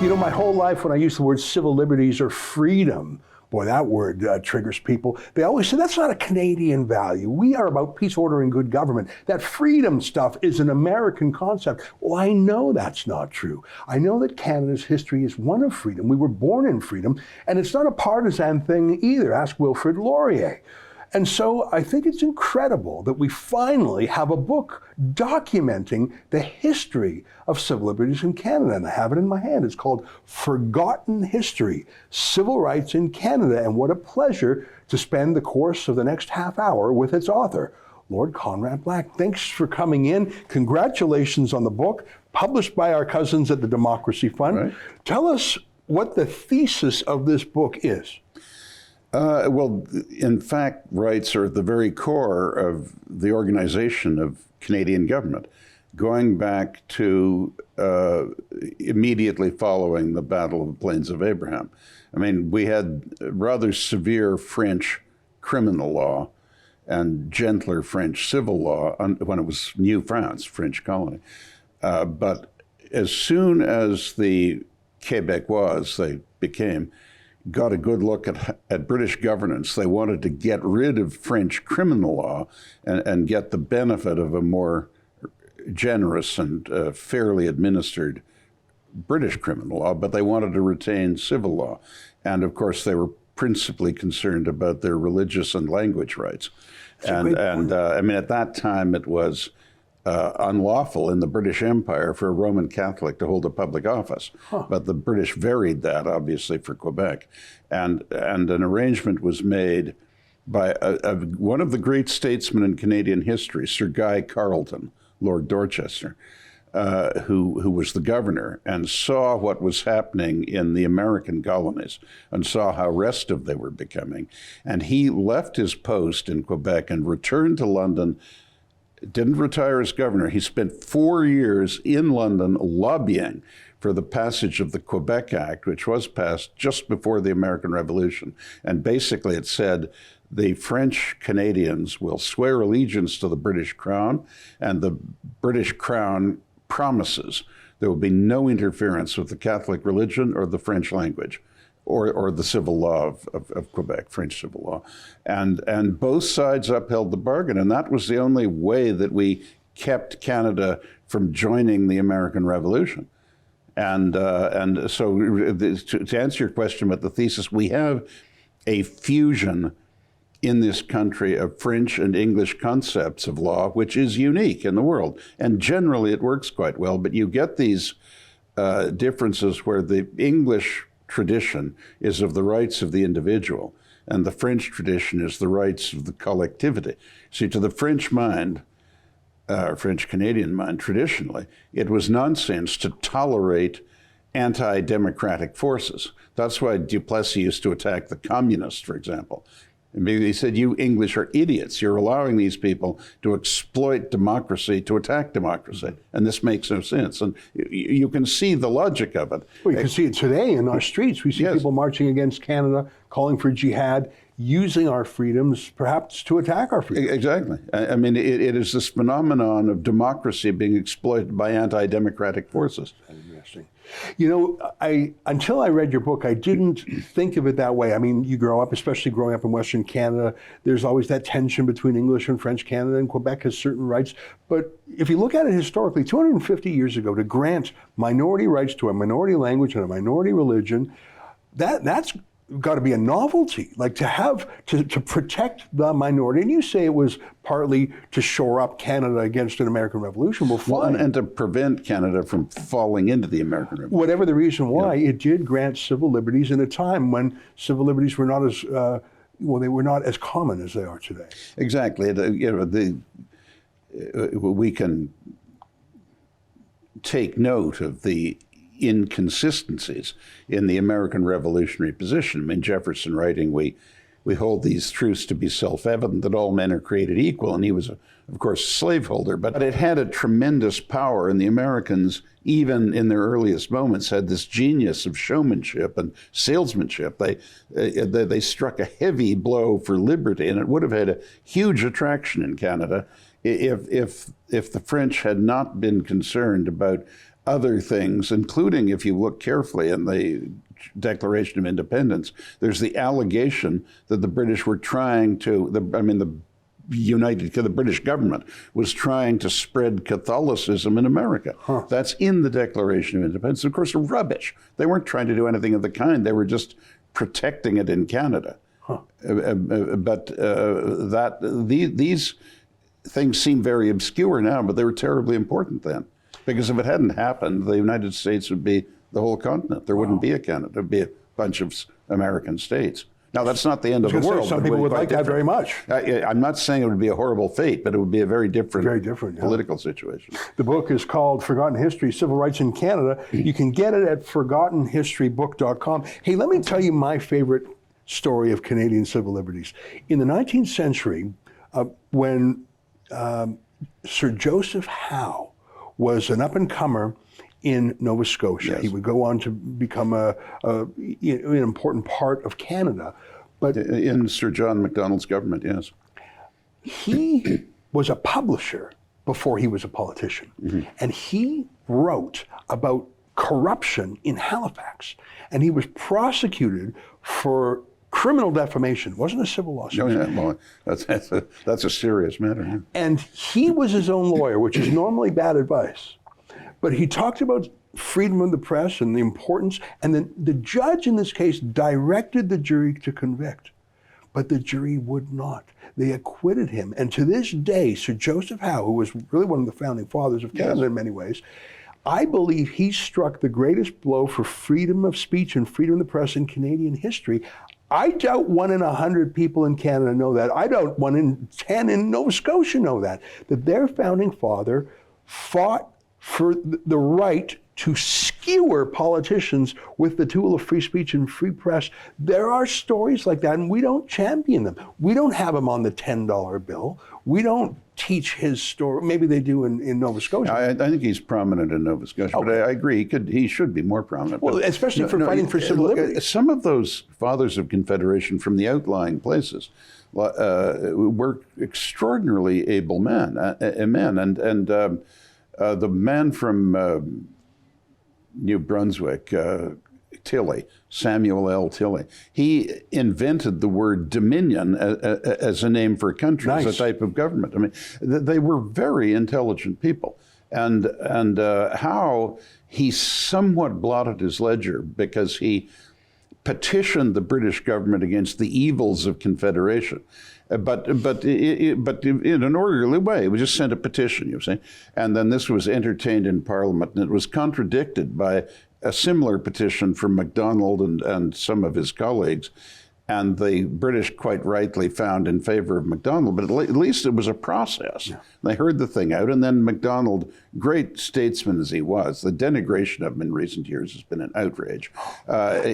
You know, my whole life when I use the word civil liberties or freedom, boy, that word triggers people. They always say that's not a Canadian value. We are about peace, order, and good government. That freedom stuff is an American concept. Well, I know that's not true. I know that Canada's history is one of freedom. We were born in freedom, and it's not a partisan thing either. Ask Wilfrid Laurier. And so I think it's incredible that we finally have a book documenting the history of civil liberties in Canada. And I have it in my hand. It's called Forgotten History, Civil Rights in Canada. And what a pleasure to spend the course of the next half hour with its author, Lord Conrad Black. Thanks for coming in. Congratulations on the book, published by our cousins at the Democracy Fund. Right. Tell us what the thesis of this book is. Well, in fact, rights are at the very core of the organization of Canadian government, going back to immediately following the Battle of the Plains of Abraham. I mean, we had rather severe French criminal law and gentler French civil law when it was New France, French colony. But as soon as the Québécois, they became, got a good look at British governance, they wanted to get rid of French criminal law and get the benefit of a more generous and fairly administered British criminal law, but they wanted to retain civil law. And of course, they were principally concerned about their religious and language rights. I mean, at that time, it was unlawful in the British Empire for a Roman Catholic to hold a public office. But the British varied that, obviously, for Quebec. And an arrangement was made by one of the great statesmen in Canadian history, Sir Guy Carleton, Lord Dorchester, who was the governor and saw what was happening in the American colonies and saw how restive they were becoming. And he left his post in Quebec and returned to London. Didn't retire as governor. He spent 4 years in London lobbying for the passage of the Quebec Act, which was passed just before the American Revolution. And basically it said the French Canadians will swear allegiance to the British Crown, and the British Crown promises there will be no interference with the Catholic religion or the French language. Or the civil law of Quebec, French civil law. And both sides upheld the bargain, and that was the only way that we kept Canada from joining the American Revolution. And so to answer your question about the thesis, we have a fusion in this country of French and English concepts of law, which is unique in the world. And generally it works quite well, but you get these differences where the English tradition is of the rights of the individual, and the French tradition is the rights of the collectivity. See, to the French mind, French-Canadian mind, traditionally, it was nonsense to tolerate anti-democratic forces. That's why Duplessis used to attack the communists, for example. And he said, you English are idiots. You're allowing these people to exploit democracy to attack democracy. And this makes no sense. And you can see the logic of it. Well, you can see it today in our streets. We see people marching against Canada, calling for jihad, using our freedoms, perhaps to attack our freedoms. Exactly. I mean, it is this phenomenon of democracy being exploited by anti-democratic forces. Interesting. You know, until I read your book, I didn't think of it that way. I mean, you grow up, especially growing up in Western Canada, there's always that tension between English and French Canada, and Quebec has certain rights. But if you look at it historically, 250 years ago, to grant minority rights to a minority language and a minority religion, that's got to be a novelty, like to have to protect the minority. And you say it was partly to shore up Canada against an American Revolution. Well, fine. And to prevent Canada from falling into the American Revolution. Whatever the reason why, it did grant civil liberties in a time when civil liberties were not as they were not as common as they are today. Exactly. We can take note of the inconsistencies in the American revolutionary position. I mean, Jefferson writing, we hold these truths to be self-evident that all men are created equal, and he was, of course, a slaveholder, but it had a tremendous power, and the Americans, even in their earliest moments, had this genius of showmanship and salesmanship. They struck a heavy blow for liberty, and it would have had a huge attraction in Canada if the French had not been concerned about other things, including, if you look carefully in the Declaration of Independence, there's the allegation that the British were trying to, the British government was trying to spread Catholicism in America. That's in the Declaration of Independence. Of course, rubbish. They weren't trying to do anything of the kind. They were just protecting it in Canada. These things seem very obscure now, but they were terribly important then. Because if it hadn't happened, the United States would be the whole continent. There wouldn't be a Canada. There'd be a bunch of American states. Now, that's not the end of the world. Some people would like that very much. I'm not saying it would be a horrible fate, but it would be a very different political situation. The book is called Forgotten History, Civil Rights in Canada. You can get it at forgottenhistorybook.com. Hey, let me tell you my favorite story of Canadian civil liberties. In the 19th century, when Sir Joseph Howe was an up-and-comer in Nova Scotia. Yes. He would go on to become an important part of Canada. But in Sir John Macdonald's government, yes. He was a publisher before he was a politician. And he wrote about corruption in Halifax. And he was prosecuted for criminal defamation. It wasn't a civil lawsuit. No, well, that's a serious matter. And he was his own lawyer, which is normally bad advice. But he talked about freedom of the press and the importance, and then the judge in this case directed the jury to convict. But the jury would not. They acquitted him. And to this day, Sir Joseph Howe, who was really one of the founding fathers of Canada in many ways, I believe he struck the greatest blow for freedom of speech and freedom of the press in Canadian history. I doubt 1 in 100 people in Canada know that. I doubt 1 in 10 in Nova Scotia know that their founding father fought for the right to skewer politicians with the tool of free speech and free press. There are stories like that, and we don't champion them. We don't have them on the $10 bill. We don't teach his story. Maybe they do in Nova Scotia. I think he's prominent in Nova Scotia, but I agree he should be more prominent. Well, especially for fighting for civil liberties. Some of those fathers of Confederation from the outlying places were extraordinarily able men, and the man from New Brunswick, Tilley, Samuel L. Tilley, he invented the word dominion as a name for a country, as a type of government. I mean, they were very intelligent people. And how he somewhat blotted his ledger because he petitioned the British government against the evils of Confederation. But in an orderly way. We just sent a petition, you see. And then this was entertained in Parliament, and it was contradicted by a similar petition from Macdonald and some of his colleagues. And the British quite rightly found in favor of Macdonald, but at least it was a process. Yeah. They heard the thing out, and then Macdonald, great statesman as he was, the denigration of him in recent years has been an outrage.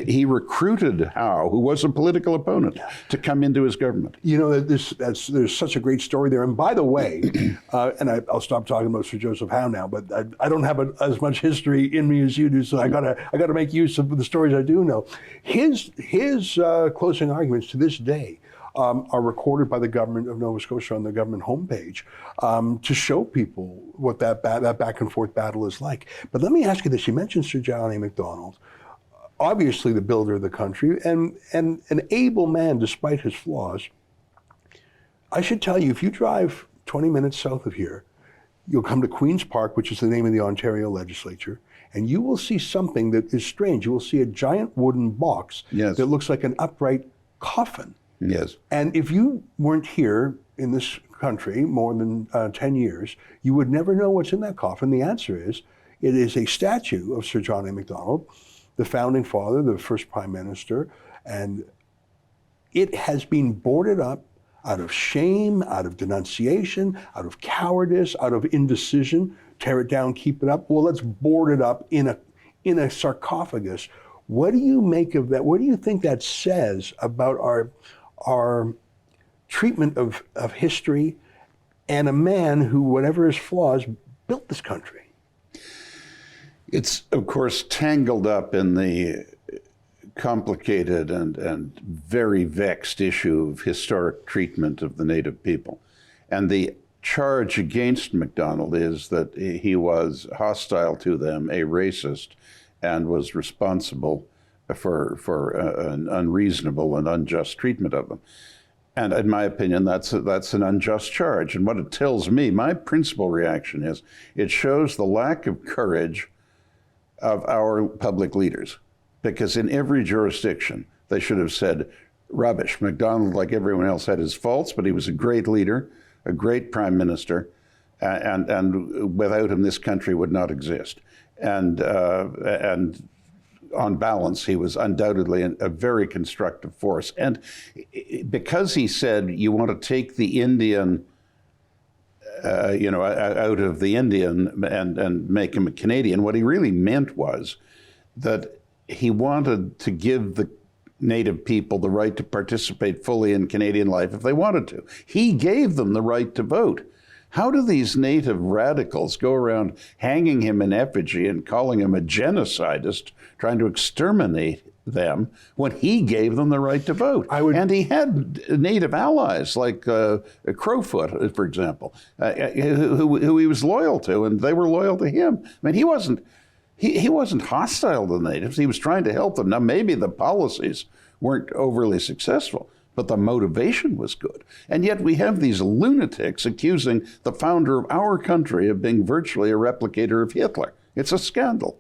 He recruited Howe, who was a political opponent, to come into his government. You know, there's such a great story there. And by the way, and I'll stop talking about Sir Joseph Howe now, but I don't have as much history in me as you do, so I gotta make use of the stories I do know. His closing arguments to this day are recorded by the government of Nova Scotia on the government homepage to show people what that back and forth battle is like. But let me ask you this. You mentioned Sir John A. Macdonald, obviously the builder of the country and an able man despite his flaws. I should tell you, if you drive 20 minutes south of here, you'll come to Queen's Park, which is the name of the Ontario legislature, and you will see something that is strange. You will see a giant wooden box that looks like an upright coffin. Yes. And if you weren't here in this country more than 10 years, you would never know what's in that coffin. The answer is, it is a statue of Sir John A. Macdonald, the founding father, the first prime minister, and it has been boarded up out of shame, out of denunciation, out of cowardice, out of indecision. Tear it down, keep it up. Well, let's board it up in a sarcophagus. What do you make of that? What do you think that says about our treatment of history and a man who, whatever his flaws, built this country? It's, of course, tangled up in the complicated and very vexed issue of historic treatment of the native people. And the charge against MacDonald is that he was hostile to them, a racist, and was responsible for an unreasonable and unjust treatment of them. And in my opinion, that's an unjust charge. And what it tells me, my principal reaction is, it shows the lack of courage of our public leaders. Because in every jurisdiction, they should have said, rubbish. MacDonald, like everyone else, had his faults, but he was a great leader, a great prime minister, and without him, this country would not exist. And on balance, he was undoubtedly a very constructive force. And because he said, you want to take the Indian, out of the Indian and make him a Canadian, what he really meant was that he wanted to give the Native people the right to participate fully in Canadian life if they wanted to. He gave them the right to vote. How do these Native radicals go around hanging him in effigy and calling him a genocidist, trying to exterminate them, when he gave them the right to vote? And he had Native allies like Crowfoot, for example, who he was loyal to, and they were loyal to him. I mean, he wasn't hostile to the natives. He was trying to help them. Now, maybe the policies weren't overly successful, but the motivation was good. And yet we have these lunatics accusing the founder of our country of being virtually a replicator of Hitler. It's a scandal.